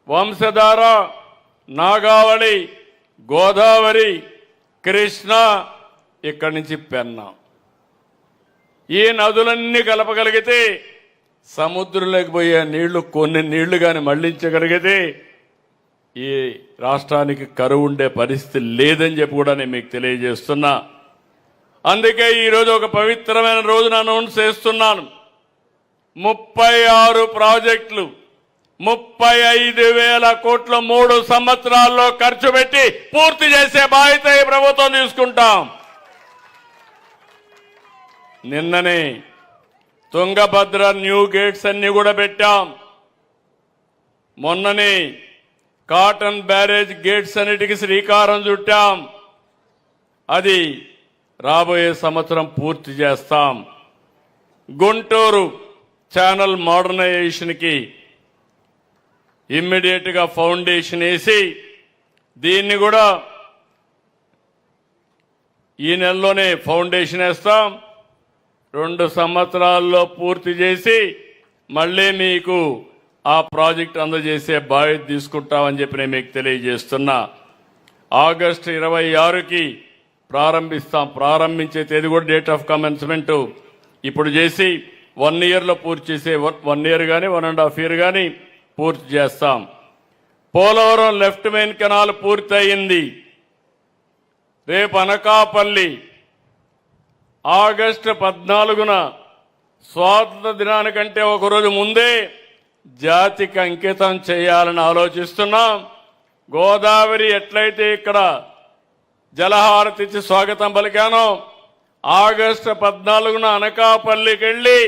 వంశధార, నాగావళి, గోదావరి, కృష్ణ, ఇక్కడి నుంచి పెన్నా, ఈ నదులన్నీ కలపగలిగితే సముద్రంలోకి పోయే నీళ్లు కొన్ని నీళ్లు కానీ మళ్లించగలిగితే ఈ రాష్ట్రానికి కరువు ఉండే పరిస్థితి లేదని చెప్పి కూడా నేను మీకు తెలియజేస్తున్నా. అందుకే ఈరోజు ఒక పవిత్రమైన రోజున అనౌన్స్ చేస్తున్నాను. 36 ప్రాజెక్టులు 35,000 కోట్లు 3 సంవత్సరాల్లో ఖర్చు పెట్టి పూర్తి చేసే బాధ్యత ఈ ప్రభుత్వం తీసుకుంటాం. నిన్ననే తుంగభద్ర న్యూ గేట్స్ అన్ని కూడా పెట్టాం. మొన్ననే కాటన్ బ్యారేజ్ గేట్స్ అన్నిటికీ శ్రీకారం చుట్టాం. అది రాబోయే సంవత్సరం పూర్తి చేస్తాం. గుంటూరు ఛానల్ మోడర్నైజేషన్కి ఇమ్మీడియట్ గా ఫౌండేషన్ వేసి దీన్ని కూడా ఈ నెలలోనే ఫౌండేషన్ వేస్తాం. 2 సంవత్సరాల్లో పూర్తి చేసి మళ్ళీ మీకు ఆ ప్రాజెక్ట్ అందజేసే బాధ్యత తీసుకుంటామని చెప్పి నేను మీకు తెలియజేస్తున్నా. ఆగస్టు 26కి ప్రారంభిస్తాం. ప్రారంభించే తేదీ కూడా డేట్ ఆఫ్ కమెన్స్మెంట్ ఇప్పుడు చేసి 1 ఇయర్లో పూర్తి చేసే 1 ఇయర్ కానీ 1.5 ఇయర్ కానీ పూర్తి చేస్తాం. పోలవరం లెఫ్ట్ మెయిన్ కెనాల్ పూర్తి అయింది. రేపు అనకాపల్లి ఆగస్టు 14న స్వాతంత్ర దినానికంటే ఒకరోజు ముందే జాతికి అంకితం చేయాలని ఆలోచిస్తున్నాం. గోదావరి ఎట్లయితే ఇక్కడ జలహారతి ఇచ్చి స్వాగతం పలికానో ఆగస్టు 14న అనకాపల్లికి వెళ్లి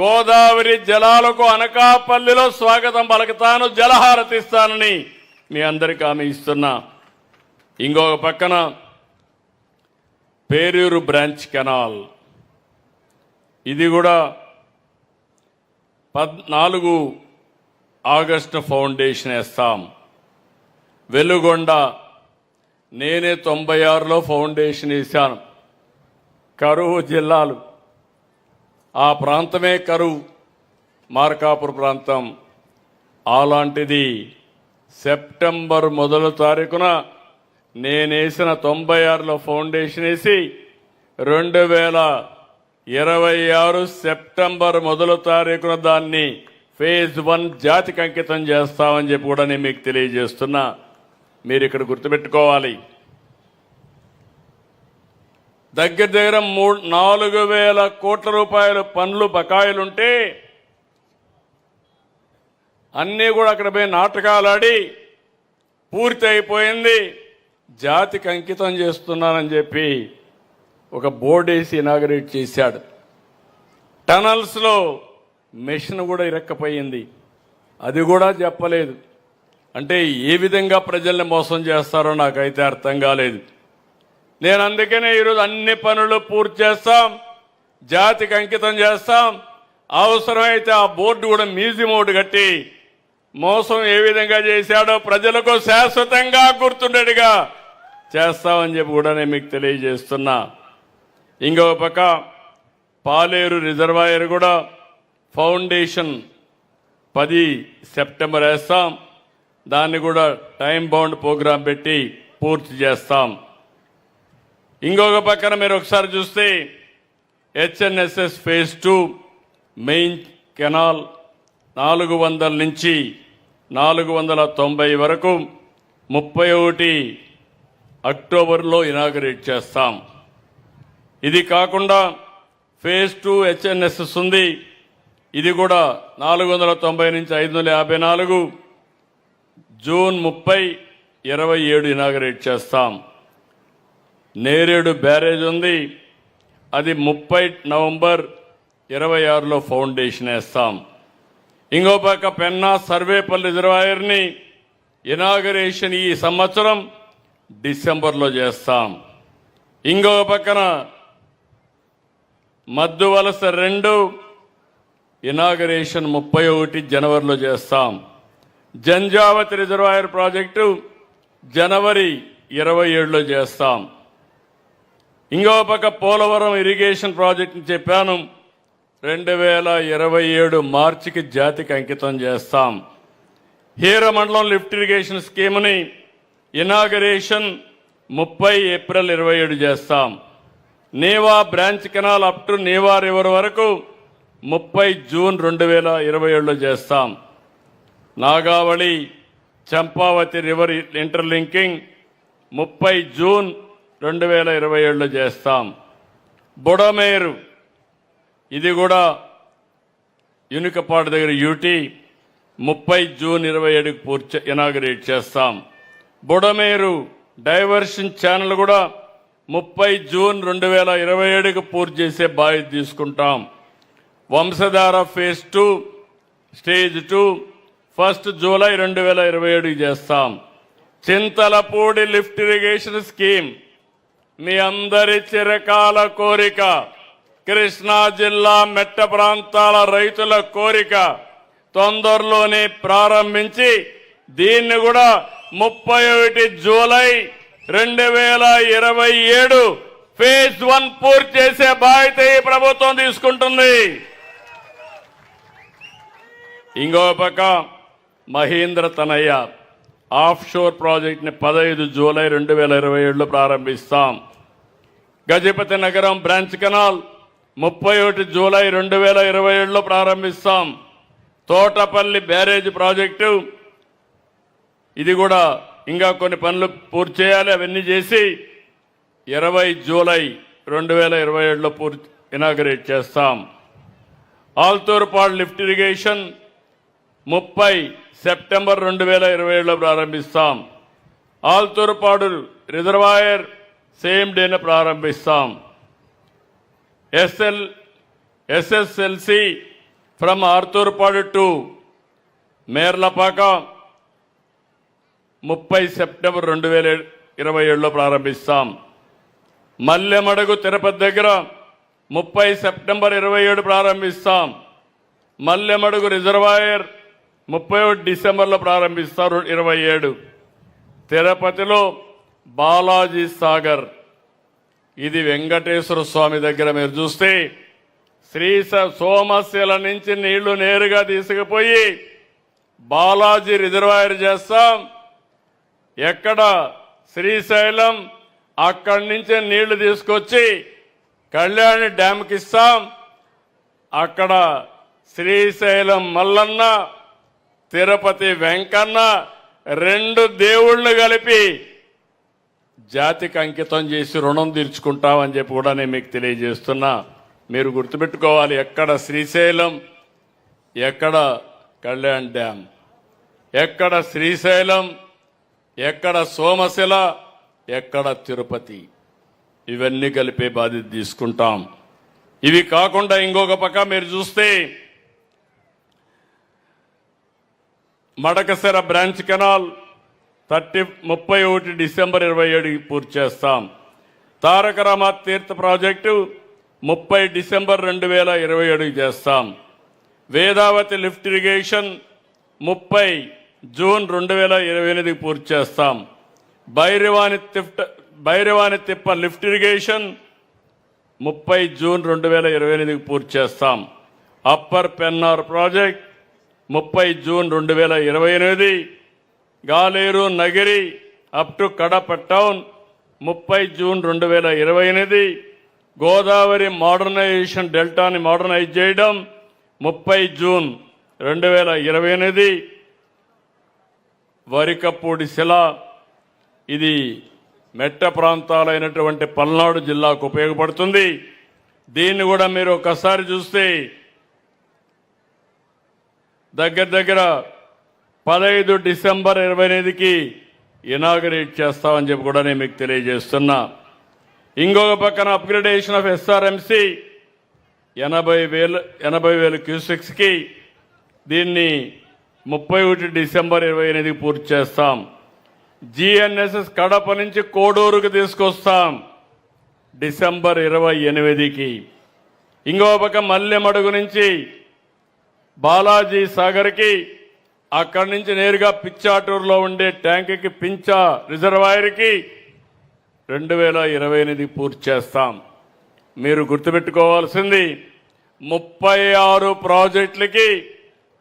గోదావరి జలాలకు అనకాపల్లిలో స్వాగతం పలుకుతాను, జలహారతి ఇస్తానని మీ అందరికీ హామీ ఇస్తున్నా. ఇంకొక పక్కన పేరూరు బ్రాంచ్ కెనాల్, ఇది కూడా 14 ఆగస్టు ఫౌండేషన్ వేస్తాం. వెలుగొండ నేనే 96లో ఫౌండేషన్ వేశాను. కరువు జిల్లాలు, ఆ ప్రాంతమే కరువు, మార్కాపురం ప్రాంతం. అలాంటిది సెప్టెంబర్ 1వ తారీఖున నేనేసిన 96లో ఫౌండేషన్ వేసి 2026 సెప్టెంబర్ 1వ తారీఖున దాన్ని ఫేజ్ 1 జాతికి అంకితం చేస్తామని చెప్పి కూడా నేను మీకు తెలియజేస్తున్నా. మీరు ఇక్కడ గుర్తుపెట్టుకోవాలి, దగ్గర 4,000 కోట్ల రూపాయల పనులు బకాయిలుంటే అన్నీ కూడా అక్కడ పోయి నాటకాలాడి పూర్తి అయిపోయింది, జాతికి అంకితం చేస్తున్నానని చెప్పి ఒక బోర్డు వేసి ఇనాగరేట్ చేశాడు. టనల్స్ లో మెషిన్ కూడా ఇరక్కపోయింది, అది కూడా చెప్పలేదు. అంటే ఏ విధంగా ప్రజల్ని మోసం చేస్తారో నాకైతే అర్థం కాలేదు. నేను అందుకనే ఈరోజు అన్ని పనులు పూర్తి చేస్తాం, జాతికి అంకితం చేస్తాం. అవసరమైతే ఆ బోర్డు కూడా మ్యూజియం ఒకటి కట్టి మోసం ఏ విధంగా చేశాడో ప్రజలకు శాశ్వతంగా గుర్తుండేట్టుగా చేస్తామని చెప్పి కూడా నేను మీకు తెలియజేస్తున్నా. ఇంకొక పక్క పాలేరు రిజర్వాయర్ కూడా ఫౌండేషన్ 10 సెప్టెంబర్ వేస్తాం. దాన్ని కూడా టైం బౌండ్ ప్రోగ్రాం పెట్టి పూర్తి చేస్తాం. ఇంకొక పక్కన మీరు ఒకసారి చూస్తే హెచ్ఎన్ఎస్ఎస్ ఫేజ్ 2 మెయిన్ కెనాల్ 400 నుంచి 490 వరకు 31 అక్టోబర్లో ఇనాగరేట్ చేస్తాం. ఇది కాకుండా ఫేజ్ 2 హెచ్ఎన్ఎస్ఎస్ ఉంది, ఇది కూడా 490 నుంచి 554 జూన్ 30, 27 ఇనాగరేట్ చేస్తాం. నేరేడు బ్యారేజ్ ఉంది, అది 30 నవంబర్ 26లో ఫౌండేషన్ వేస్తాం. ఇంకో పక్క పెన్నా సర్వేపల్లి రిజర్వాయర్ని ఇనాగరేషన్ ఈ సంవత్సరం డిసెంబర్లో చేస్తాం. ఇంకో పక్కన మద్దువలస 2 ఇనాగరేషన్ 31 జనవరిలో చేస్తాం. జంజావతి రిజర్వాయర్ ప్రాజెక్టు జనవరి 27లో చేస్తాం. ఇంకో పక్క పోలవరం ఇరిగేషన్ ప్రాజెక్ట్ చెప్పాను, 2027 మార్చికి జాతికి అంకితం చేస్తాం. హీర మండలం లిఫ్ట్ ఇరిగేషన్ స్కీమ్ని ఇనాగరేషన్ 30 ఏప్రిల్ 27 చేస్తాం. Neeva branch canal up to Neeva river వరకు 30 జూన్ 2027లో చేస్తాం. Nagavali Champavathi river interlinking 30 June 2027లో చేస్తాం. బుడమేరు ఇది కూడా యునికపాడు దగ్గర యూటీ 30 జూన్ 27కి పూర్తి ఇనాగరేట్ చేస్తాం. బుడమేరు డైవర్షన్ ఛానల్ కూడా 30 జూన్ 2027కి పూర్తి చేసే బాధ్యత తీసుకుంటాం. వంశధార ఫేజ్ 2 స్టేజ్ 2 1 జూలై 2027కి చేస్తాం. చింతలపూడి లిఫ్ట్ ఇరిగేషన్ స్కీమ్ మీ అందరి చిరకాల కోరిక, కృష్ణా జిల్లా మెట్ట ప్రాంతాల రైతుల కోరిక. తొందరలోనే ప్రారంభించి దీన్ని కూడా 31 జూలై 2027 ఫేజ్ 1 పూర్తి చేసే బాధ్యత ఈ ప్రభుత్వం తీసుకుంటుంది. ఇంకో పక్క మహేంద్ర తనయ్య ఆఫ్ షోర్ ప్రాజెక్ట్ని 15 జూలై 2027లో ప్రారంభిస్తాం. Gajapathinagaram branch canal 31 July 2027లో ప్రారంభిస్తాం. తోటపల్లి బ్యారేజ్ ప్రాజెక్టు ఇది కూడా ఇంకా కొన్ని పనులు పూర్తి చేయాలి. అవన్నీ చేసి 20 జూలై 2027లో పూర్తి ఇనాగరేట్ చేస్తాం. ఆల్తూర్పాడు లిఫ్ట్ ఇరిగేషన్ 30 సెప్టెంబర్ 2027లో ప్రారంభిస్తాం. ఆల్తూర్పాడు రిజర్వాయర్ సేమ్ డేన ప్రారంభిస్తాం. SSLC from Arturpadu to Merlapaka 30 September 2027లో ప్రారంభిస్తాం. మల్లెమడుగు తిరుపతి దగ్గర 30 సెప్టెంబర్ 27 ప్రారంభిస్తాం. మల్లెమడుగు రిజర్వాయర్ 31 డిసెంబర్లో ప్రారంభిస్తారు 27. తిరుపతిలో బాలాజీ సాగర్ ఇది వెంకటేశ్వర స్వామి దగ్గర మీరు చూస్తే సోమశిల నుంచి నీళ్లు నేరుగా తీసుకుపోయి బాలాజీ రిజర్వాయర్ చేస్తాం. ఎక్కడ శ్రీశైలం అక్కడి నుంచే నీళ్లు తీసుకొచ్చి కళ్యాణి డ్యాంకి ఇస్తాం. అక్కడ శ్రీశైలం మల్లన్న, తిరుపతి వెంకన్న 2 దేవుళ్లు కలిపి జాతికి అంకితం చేసి రుణం తీర్చుకుంటామని చెప్పి కూడా నేను మీకు తెలియజేస్తున్నా. మీరు గుర్తుపెట్టుకోవాలి, ఎక్కడ శ్రీశైలం, ఎక్కడ కళ్యాణ్ డ్యాం, ఎక్కడ శ్రీశైలం, ఎక్కడ సోమశిల, ఎక్కడ తిరుపతి, ఇవన్నీ కలిపే బాధ్యత తీసుకుంటాం. ఇవి కాకుండా ఇంకొక పక్క మీరు చూస్తే మడకశిర బ్రాంచ్ కెనాల్ 31 డిసెంబర్ 27కి పూర్తి చేస్తాం. తారక రామారావు తీర్థ ప్రాజెక్టు 30 డిసెంబర్ 2027కి చేస్తాం. వేదావతి లిఫ్ట్ ఇరిగేషన్ 30 జూన్ 2028కి పూర్తి చేస్తాం. భైరవాని తిప్ప లిఫ్ట్ ఇరిగేషన్ 30 జూన్ 2028కి పూర్తి చేస్తాం. Upper Pennar project 30 June 2028. Galeru Nagari up to Kadapa town 30 June 2028. Godavari modernisation డెల్టాని మోడర్నైజ్ చేయడం 30 జూన్ 2028. వరికపూడి శిల ఇది మెట్ట ప్రాంతాలైనటువంటి పల్నాడు జిల్లాకు ఉపయోగపడుతుంది. దీన్ని కూడా మీరు ఒకసారి చూస్తే దగ్గర 15 డిసెంబర్ 2028కి ఇనాగరేట్ చేస్తామని చెప్పి కూడా నేను మీకు తెలియజేస్తున్నా. ఇంకొక పక్కన అప్గ్రేడేషన్ ఆఫ్ ఎస్ఆర్ఎంసి 80,000 క్యూసెక్స్కి దీన్ని 31 డిసెంబర్ 2028కి పూర్తి చేస్తాం. జిఎన్ఎస్ఎస్ కడప నుంచి కోడూరుకు తీసుకొస్తాం డిసెంబర్ 28కి. ఇంకొక పక్క మల్లెమడుగు నుంచి బాలాజీ సాగర్కి, అక్కడి నుంచి నేరుగా పిచ్చాటూరులో ఉండే ట్యాంకుకి పించా రిజర్వాయర్కి 2028 పూర్తి చేస్తాం. మీరు గుర్తుపెట్టుకోవాల్సింది 36 ప్రాజెక్టులకి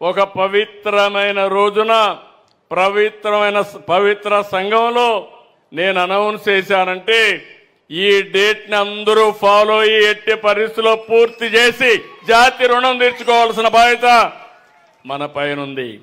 ఒక పవిత్రమైన రోజున పవిత్ర సంఘంలో నేను అనౌన్స్ చేశానంటే ఈ డేట్ ని అందరూ ఫాలో అయ్యి ఎట్టి పరిస్థితుల్లో పూర్తి చేసి జాతి రుణం తీర్చుకోవాల్సిన బాధ్యత మన పైనుంది.